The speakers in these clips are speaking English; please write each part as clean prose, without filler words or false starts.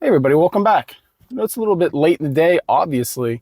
Hey everybody, welcome back. I know it's a little bit late in the day, obviously,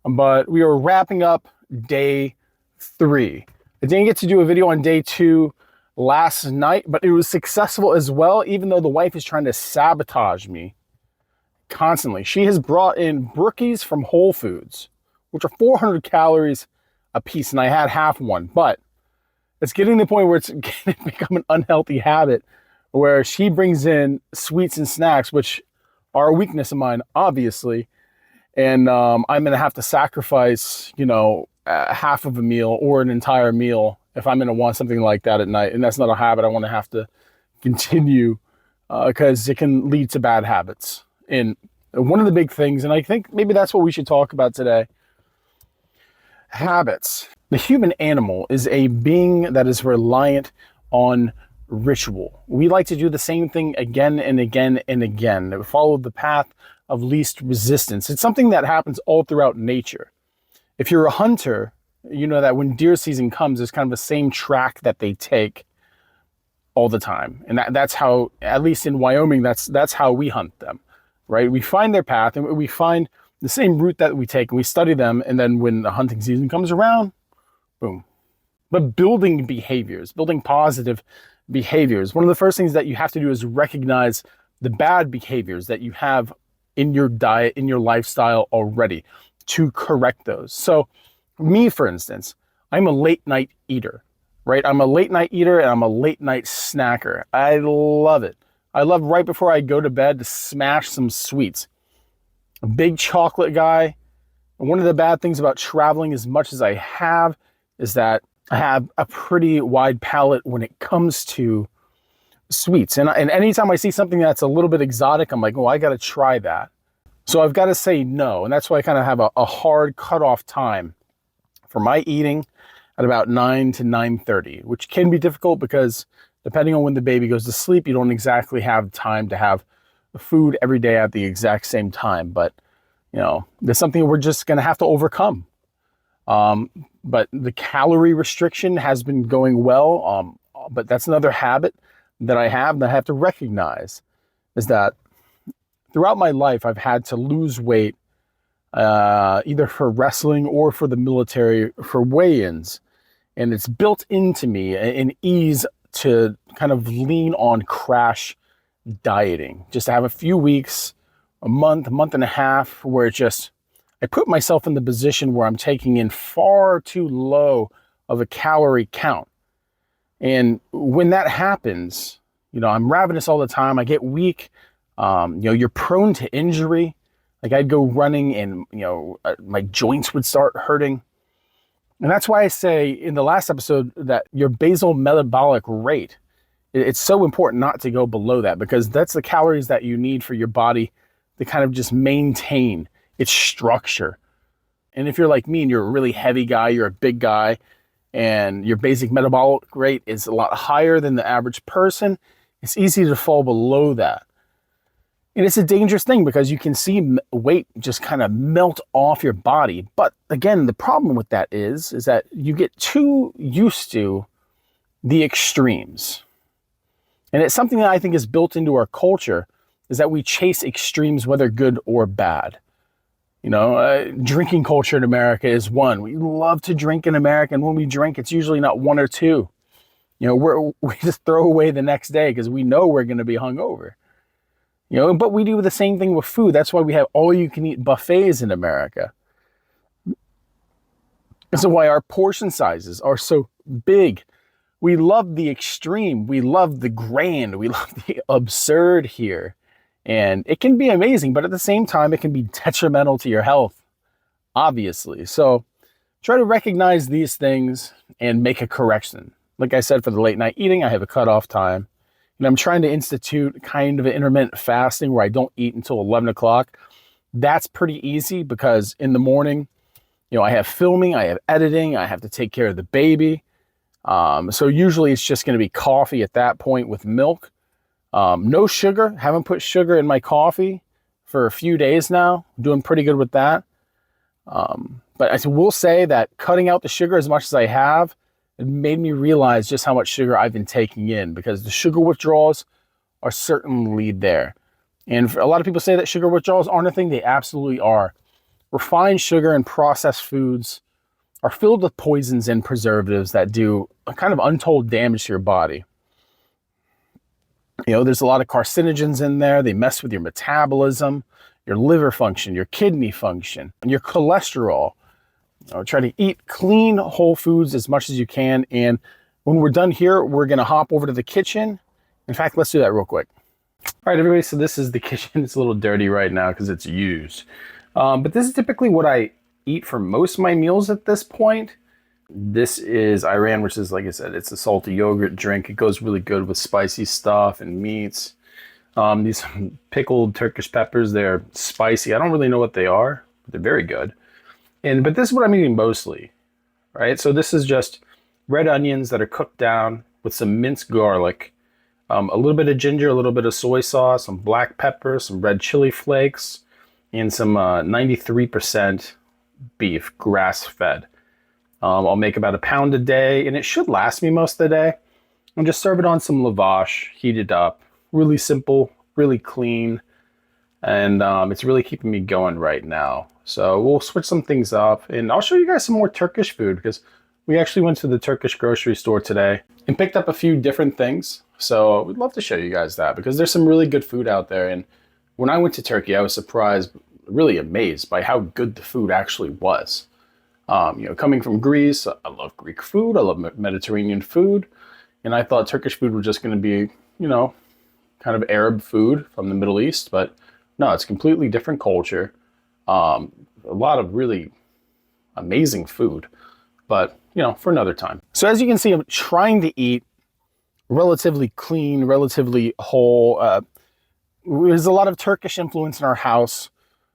but we are wrapping up day 3. I didn't get to do a video on day 2 last night, but it was successful as well, even though the wife is trying to sabotage me constantly. She has brought in brookies from Whole Foods, which are 400 calories a piece, and I had half one, but it's getting to the point where it's going to become an unhealthy habit where she brings in sweets and snacks, which are a weakness of mine, obviously. And I'm going to have to sacrifice, half of a meal or an entire meal if I'm going to want something like that at night. And that's not a habit I want to have to continue because it can lead to bad habits. And one of the big things, and I think maybe that's what we should talk about today, habits. The human animal is a being that is reliant on ritual. We like to do the same thing again and again and again. Follow the path of least resistance. It's something that happens all throughout nature. If you're a hunter, you know that when deer season comes, there's kind of the same track that they take all the time. And that's how, at least in Wyoming, that's how we hunt them, right? We find their path and we find the same route that we take and we study them. And then when the hunting season comes around, boom. But building behaviors, building positive behaviors. One of the first things that you have to do is recognize the bad behaviors that you have in your diet, in your lifestyle already, to correct those. So me, for instance, I'm a late night eater, right? I'm a late night eater and I'm a late night snacker. I love it. I love right before I go to bed to smash some sweets. A big chocolate guy. And one of the bad things about traveling as much as I have is that I have a pretty wide palate when it comes to sweets. And anytime I see something that's a little bit exotic, I'm like, oh, I got to try that. So I've got to say no. And that's why I kind of have a hard cutoff time for my eating at about 9 to 9:30, which can be difficult because depending on when the baby goes to sleep, you don't exactly have time to have food every day at the exact same time. But, there's something we're just going to have to overcome. But the calorie restriction has been going well. But that's another habit that I have that I have to recognize is that throughout my life, I've had to lose weight, either for wrestling or for the military for weigh-ins. And it's built into me an ease to kind of lean on crash dieting, just to have a few weeks, a month and a half where it just, I put myself in the position where I'm taking in far too low of a calorie count. And when that happens, I'm ravenous all the time. I get weak. You're prone to injury. Like I'd go running and, my joints would start hurting. And that's why I say in the last episode that your basal metabolic rate, it's so important not to go below that because that's the calories that you need for your body to kind of just maintain its structure. And if you're like me and you're a really heavy guy, you're a big guy, and your basic metabolic rate is a lot higher than the average person, it's easy to fall below that. And it's a dangerous thing because you can see weight just kind of melt off your body. But again, the problem with that is that you get too used to the extremes. And it's something that I think is built into our culture is that we chase extremes, whether good or bad. Drinking culture in America is one. We love to drink in America, and when we drink, it's usually not one or two. We just throw away the next day because we know we're going to be hungover. But we do the same thing with food. That's why we have all-you-can-eat buffets in America. This is why our portion sizes are so big. We love the extreme. We love the grand. We love the absurd here. And it can be amazing, but at the same time, it can be detrimental to your health, obviously. So try to recognize these things and make a correction. Like I said, for the late night eating, I have a cutoff time. And I'm trying to institute kind of an intermittent fasting where I don't eat until 11 o'clock. That's pretty easy because in the morning, I have filming, I have editing, I have to take care of the baby. So usually it's just going to be coffee at that point with milk. No sugar. Haven't put sugar in my coffee for a few days now. Doing pretty good with that. But I will say that cutting out the sugar as much as I have, it made me realize just how much sugar I've been taking in because the sugar withdrawals are certainly there. And a lot of people say that sugar withdrawals aren't a thing. They absolutely are. Refined sugar and processed foods are filled with poisons and preservatives that do a kind of untold damage to your body. There's a lot of carcinogens in there. They mess with your metabolism, your liver function, your kidney function, and your cholesterol. Try to eat clean, whole foods as much as you can. And when we're done here, we're going to hop over to the kitchen. In fact, let's do that real quick. All right, everybody, so this is the kitchen. It's a little dirty right now because it's used. But this is typically what I eat for most of my meals at this point. This is Iran, which is, like I said, it's a salty yogurt drink. It goes really good with spicy stuff and meats. These pickled Turkish peppers, they're spicy. I don't really know what they are, but they're very good. But this is what I'm eating mostly, right? So this is just red onions that are cooked down with some minced garlic, a little bit of ginger, a little bit of soy sauce, some black pepper, some red chili flakes, and some 93% beef, grass-fed. I'll make about a pound a day, and it should last me most of the day. And just serve it on some lavash, heat it up. Really simple, really clean, and it's really keeping me going right now. So we'll switch some things up, and I'll show you guys some more Turkish food because we actually went to the Turkish grocery store today and picked up a few different things. So we'd love to show you guys that because there's some really good food out there. And when I went to Turkey, I was surprised, really amazed by how good the food actually was. Coming from Greece, I love Greek food, I love Mediterranean food, and I thought Turkish food was just going to be, kind of Arab food from the Middle East, but no, it's completely different culture. A lot of really amazing food, but for another time. So as you can see, I'm trying to eat relatively clean, relatively whole. There's a lot of Turkish influence in our house.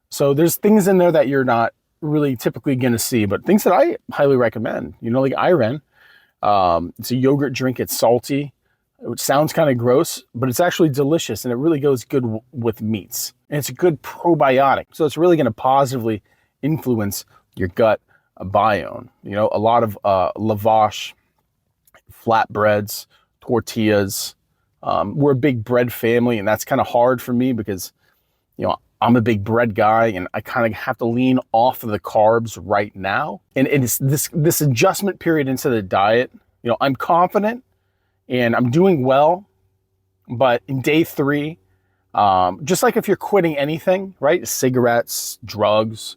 So there's things in there that you're not really typically going to see, but things that I highly recommend, like Iran. It's a yogurt drink. It's salty, which sounds kind of gross, but it's actually delicious and it really goes good with meats. And it's a good probiotic. So it's really going to positively influence your gut biome. A lot of lavash, flatbreads, tortillas. We're a big bread family, and that's kind of hard for me because, I'm a big bread guy and I kind of have to lean off of the carbs right now. And it's this adjustment period into the diet. I'm confident and I'm doing well, but in day 3, just like if you're quitting anything, right? Cigarettes, drugs,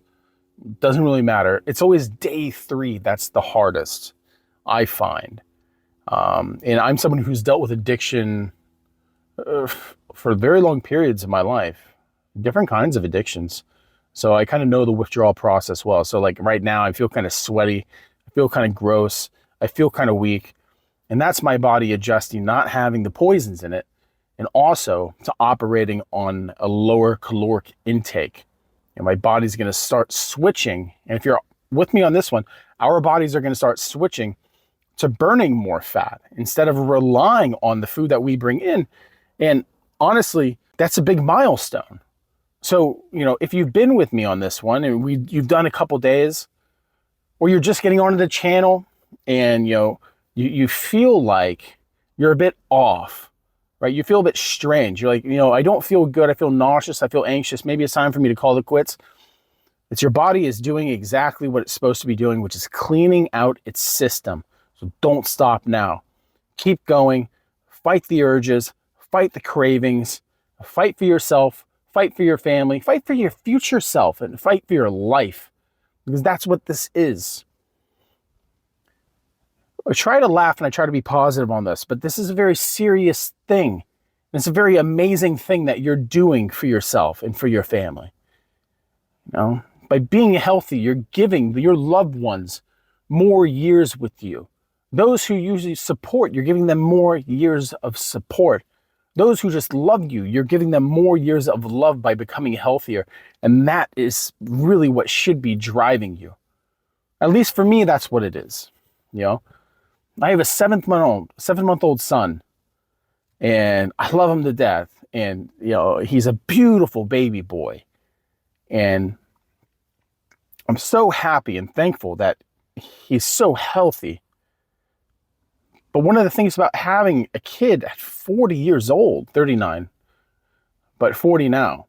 doesn't really matter. It's always day 3 that's the hardest, I find. And I'm someone who's dealt with addiction for very long periods of my life, different kinds of addictions. So I kind of know the withdrawal process well. So like right now I feel kind of sweaty. I feel kind of gross. I feel kind of weak. And that's my body adjusting, not having the poisons in it, and also to operating on a lower caloric intake. And my body's going to start switching. And if you're with me on this one, our bodies are going to start switching to burning more fat instead of relying on the food that we bring in. And honestly, that's a big milestone. So, if you've been with me on this one and you've done a couple days, or you're just getting onto the channel and, you feel like you're a bit off, right? You feel a bit strange. You're like, I don't feel good. I feel nauseous. I feel anxious. Maybe it's time for me to call it quits. It's your body is doing exactly what it's supposed to be doing, which is cleaning out its system. So don't stop now. Keep going. Fight the urges. Fight the cravings. Fight for yourself. Fight for your family. Fight for your future self. And fight for your life. Because that's what this is. I try to laugh and I try to be positive on this, but this is a very serious thing. And it's a very amazing thing that you're doing for yourself and for your family. By being healthy, you're giving your loved ones more years with you. Those who usually support, you're giving them more years of support. Those who just love you, you're giving them more years of love by becoming healthier. And that is really what should be driving you. At least for me, that's what it is. I have a 7-month-old son, and I love him to death. And, he's a beautiful baby boy. And I'm so happy and thankful that he's so healthy. But one of the things about having a kid at 40 years old, 39, but 40 now,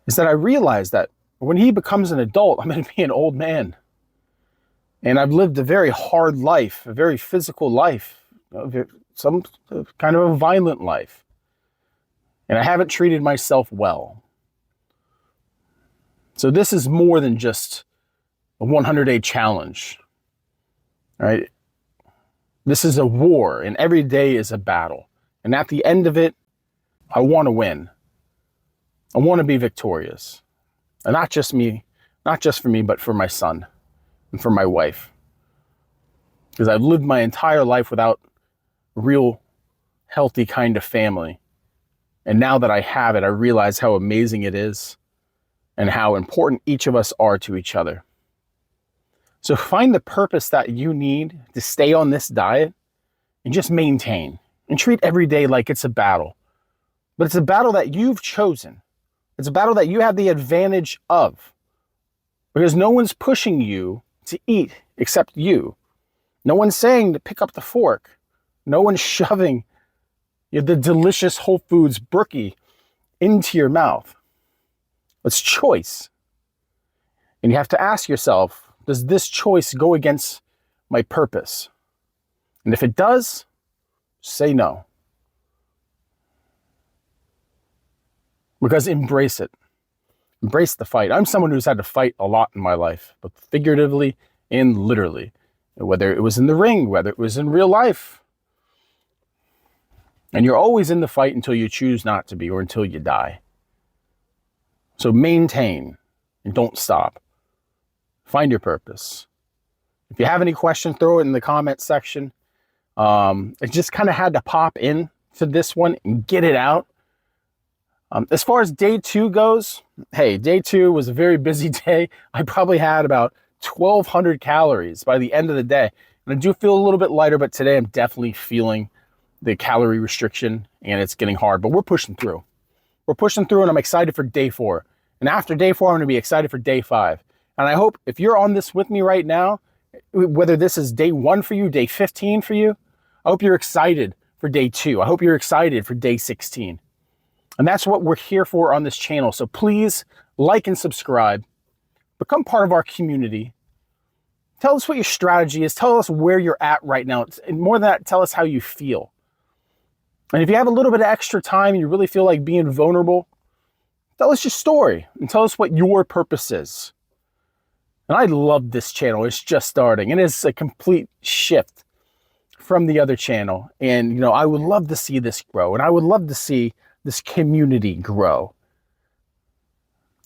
is that I realized that when he becomes an adult, I'm going to be an old man. And I've lived a very hard life, a very physical life, some kind of a violent life. And I haven't treated myself well. So this is more than just a 100-day challenge, right? This is a war, and every day is a battle. And at the end of it, I want to win. I want to be victorious. And not just for me, but for my son and for my wife. Because I've lived my entire life without a real healthy kind of family. And now that I have it, I realize how amazing it is and how important each of us are to each other. So find the purpose that you need to stay on this diet and just maintain and treat every day like it's a battle. But it's a battle that you've chosen. It's a battle that you have the advantage of, because no one's pushing you to eat except you. No one's saying to pick up the fork. No one's shoving the delicious Whole Foods brookie into your mouth. It's choice. And you have to ask yourself, does this choice go against my purpose? And if it does, say no. Because embrace it. Embrace the fight. I'm someone who's had to fight a lot in my life, but figuratively and literally. Whether it was in the ring, whether it was in real life. And you're always in the fight until you choose not to be, or until you die. So maintain and don't stop. Find your purpose. If you have any questions, throw it in the comment section. It just kind of had to pop in to this one and get it out. As far as day 2 goes, hey, day 2 was a very busy day. I probably had about 1,200 calories by the end of the day. And I do feel a little bit lighter, but today I'm definitely feeling the calorie restriction and it's getting hard, but we're pushing through. We're pushing through, and I'm excited for day 4. And after day 4, I'm going to be excited for day 5. And I hope if you're on this with me right now, whether this is day 1 for you, day 15 for you, I hope you're excited for day 2. I hope you're excited for day 16. And that's what we're here for on this channel. So please like and subscribe. Become part of our community. Tell us what your strategy is. Tell us where you're at right now. And more than that, tell us how you feel. And if you have a little bit of extra time and you really feel like being vulnerable, tell us your story and tell us what your purpose is. And I love this channel. It's just starting. And it's a complete shift from the other channel. And, I would love to see this grow. And I would love to see this community grow.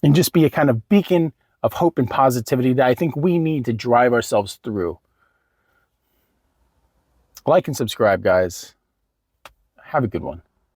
And just be a kind of beacon of hope and positivity that I think we need to drive ourselves through. Like and subscribe, guys. Have a good one.